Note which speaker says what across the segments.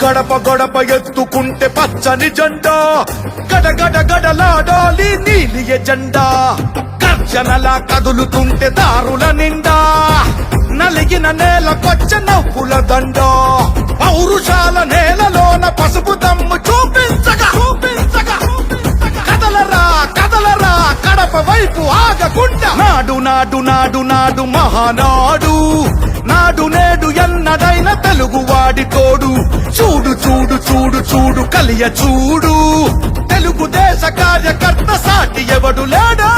Speaker 1: గడప గడప ఎత్తుకుంటే పచ్చని జెండా గడగడ గడలాడాలి నీలి ఎజెండా గర్జనలా కదులుతుంటే దారుల నిండా నలిగిన నేల కొచ్చ నవ్వుల దండ పౌరుషాల నేలలోన పసుపు దమ్ము చూపించగా కదలరా కదలరా కడప వైపు ఆగకుండా నాడు నాడు నాడు నాడు మహానాడు నాడు నేడు ఎన్నడైన తెలుగువాడి తోడు చూడు చూడు చూడు చూడు కలియ చూడు తెలుగుదేశ కార్యకర్త సాటి ఎవడు లేడా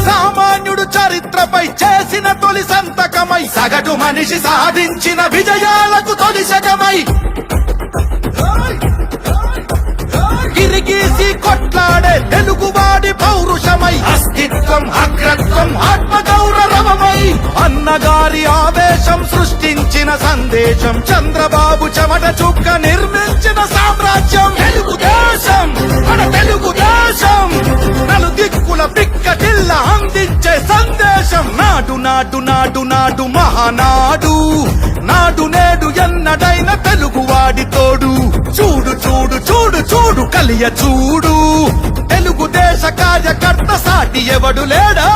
Speaker 1: సామాన్యుడు చరిత్రపై చేసిన తొలి సంతకమై సగటు మనిషి సాధించిన విజయాలకు తొలి శకమై గిరిగీసి కొట్లాడే తెలుగువాడి పౌరుషమై అస్తిత్వం అగ్రత్వం ఆత్మగౌరవమై అన్నగారి ఆవేశం సృష్టించిన సందేశం చంద్రబాబు చెమట చుక్క నిర్మించిన సామ్రాజ్యం తెలుగుదేశం మన తెలుగుదేశం నలుదిక్కుల పిక్కటిల్ల అందించే సందేశం నాడు నాడు నాడు నాడు మహానాడు నాడు నేడు ఎన్నడైన తెలుగువాడి తోడు చూడు చూడు చూడు చూడు కలియ చూడు తెలుగుదేశ కార్యకర్త సాటి ఎవడు లేడా